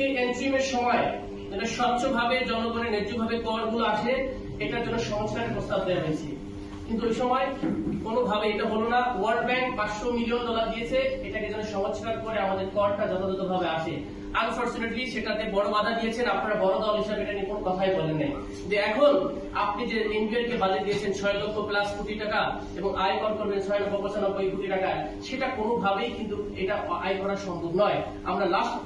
ব্যাংকে এন্ট্রিমের সময় যেন স্বচ্ছভাবে জনগণের ন্যায্যভাবে করগুলো আসে, এটার জন্য সংস্কারের প্রস্তাব দেওয়া হয়েছে। কিন্তু ওই সময় কোনোভাবে এটা হলো না। ওয়ার্ল্ড ব্যাংক $500 মিলিয়ন দিয়েছে, এটাকে যেন সংস্কার করে আমাদের করটা যথাযথভাবে আসে। আনফরচুনেটলি সেটাতে বড় বাধা দিয়েছেন। আপনারা বড় দল হিসাবে এটা নিয়ে কোনো কথাই বলেন নাই। যে এখন আপনি যে এনবিআর কে বাজেট দিয়েছেন 6 লক্ষ প্লাস কোটি টাকা এবং আয় কর করবেন 6,95 কোটি টাকা, সেটা কোনোভাবেই কিন্তু এটা আয় করা সম্ভব নয়। আমরা লাস্ট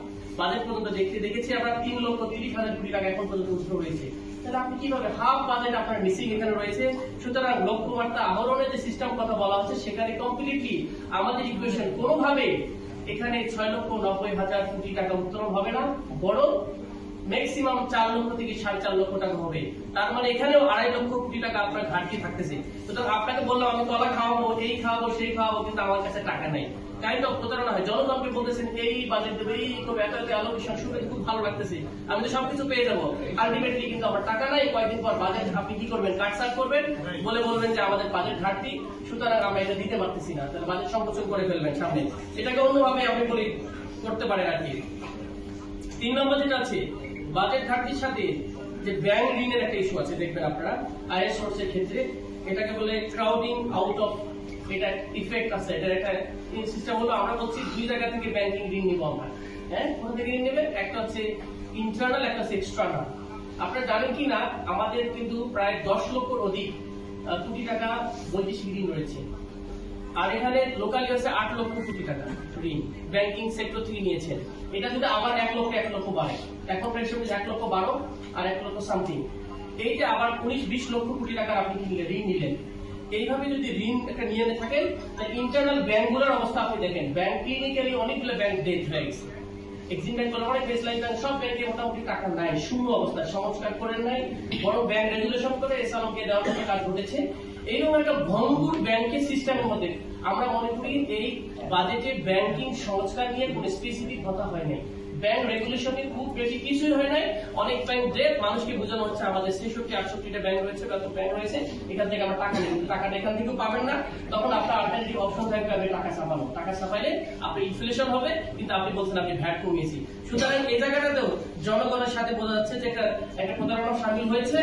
বাজেট পর্যন্ত দেখেছি আমরা 3,30,000 কোটি টাকা এখন পর্যন্ত উৎসব হয়েছে। তাহলে আপনি কিভাবে হাফ বাজেট আপনার মিসিং এখানে রয়েছে। সুতরাং লক্ষ্যমাত্রা আহরণের যে সিস্টেম কথা বলা হচ্ছে সেখানে কমপ্লিটলি আমাদের ইকুয়েশন কোনোভাবে এখানে 6,90,000 কোটি টাকা উত্তোলন হবে না, বরং ম্যাক্সিমাম 4 লক্ষ থেকে 4.5 লক্ষ টাকা হবে। তার মানে এখানেও 2.5 লক্ষ কোটি টাকা আপনার ঘাটতি থাকতেছে। সুতরাং আপনাকে বললাম আমি কলা খাওয়াবো, এই খাওয়াবো, সেই খাওয়াবো, কিন্তু আমার কাছে টাকা নাই। কাইন্ড অফ প্রতারণা হয়। জনগণকে বলতেছেন এই বাজেট দেবে, এই করবে, এত অ্যালোকেশন শুনে খুব ভালো লাগতেছে, আমি তো সবকিছু পেয়ে যাবো। আলটিমেটলি কিন্তু আমার টাকা নাই। কয়েকদিন পর বাজেট আপনি কি করবেন, কাটছাট করবেন, বলবেন যে আমাদের বাজেট ঘাটতি, সুতরাং আমরা এটা দিতে পারতেছি না। তাহলে বাজেট সংকোচন করে ফেলবেন সামনে। এটাকে অন্যভাবে আপনি বলি করতে পারেন আর কি। 3 নম্বর যেটা আছে বাজেট ঘাটতির সাথে যে ব্যাংক ঋণের একটা ইস্যু আছে, দেখবেন আপনারা আয়ের সোর্সের ক্ষেত্রে এটাকে বলে ক্রাউডিং আউট অফ, এটা ইফেক্ট আছে। এটা একটা সিস্টেম হলো আমরা বলছি 2 জায়গা থেকে ব্যাংকিং ঋণ নিব আমরা। হ্যাঁ, কোথা থেকে ঋণ নেবেন? একটা হচ্ছে ইন্টারনাল, একটা হচ্ছে এক্সটার্নাল। আপনারা জানেন কি না আমাদের কিন্তু প্রায় 10 লক্ষর অধিক কোটি টাকা বৈদেশিক ঋণ রয়েছে। আর এখানে লোকালি হচ্ছে 8 লক্ষ কোটি টাকা ঋণ ব্যাংকিং সেক্টর থেকে নিয়েছেন। এটা যদি আবার 1 লক্ষ বাড়ে, এখন প্রায় 1 লক্ষ 12 আর 1 লক্ষ সামথিং, এই যে আবার 19-20 লক্ষ কোটি টাকা আপনি ঋণ নিলেন। এইভাবে যদি ঋণ একটা নিয়ে থাকেন, তাহলে ইন্টারনাল ব্যাংকগুলোর অবস্থা আপনি দেখেন। ব্যাংক ক্লিনিক্যালি অনেকগুলো ব্যাংক ডেট হয়ে গেছে। এক্সিম ব্যাংক বলে অনেক বেসলাইন ব্যাংক, সব ব্যাংকে মোটামুটি টাকা নাই, শূন্য অবস্থা, সংস্কার করেন নাই, বড় ব্যাংক রেগুলেশন করে এসআলকে দেওয়ার মতো কাজ ঘটেছে। এইরকম একটা ভঙ্গুর ব্যাংকের সিস্টেমের মধ্যে আমরা মনে করি এই বাজেটে ব্যাংকিং সংস্কার নিয়ে কোন স্পেসিফিক কথা হয় নাই। ব্যাংক রেগুলেশনে খুব বেশি কিছুই হয় নাই। অনেক ব্যাংক যে মানুষকে বোঝানো হচ্ছে আমাদের 66-68টা ব্যাংক রয়েছে, কত ব্যাংক রয়েছে, এখান থেকে আমরা টাকা নেব, টাকাটা এখান থেকেও পাবেন না। তখন আপনার অল্টারনেটিভ অপশন থাকবে আপনি টাকা ছাপানো। টাকা ছাপাইলে আপনি ইনফ্লেশন হবে, কিন্তু আপনি বলছেন আপনি ভ্যাট কমিয়েছি। সুতরাং এই জায়গাটাতেও জনগণের সাথে বোঝা যাচ্ছে যে একটা প্রতারণা সামিল হয়েছে।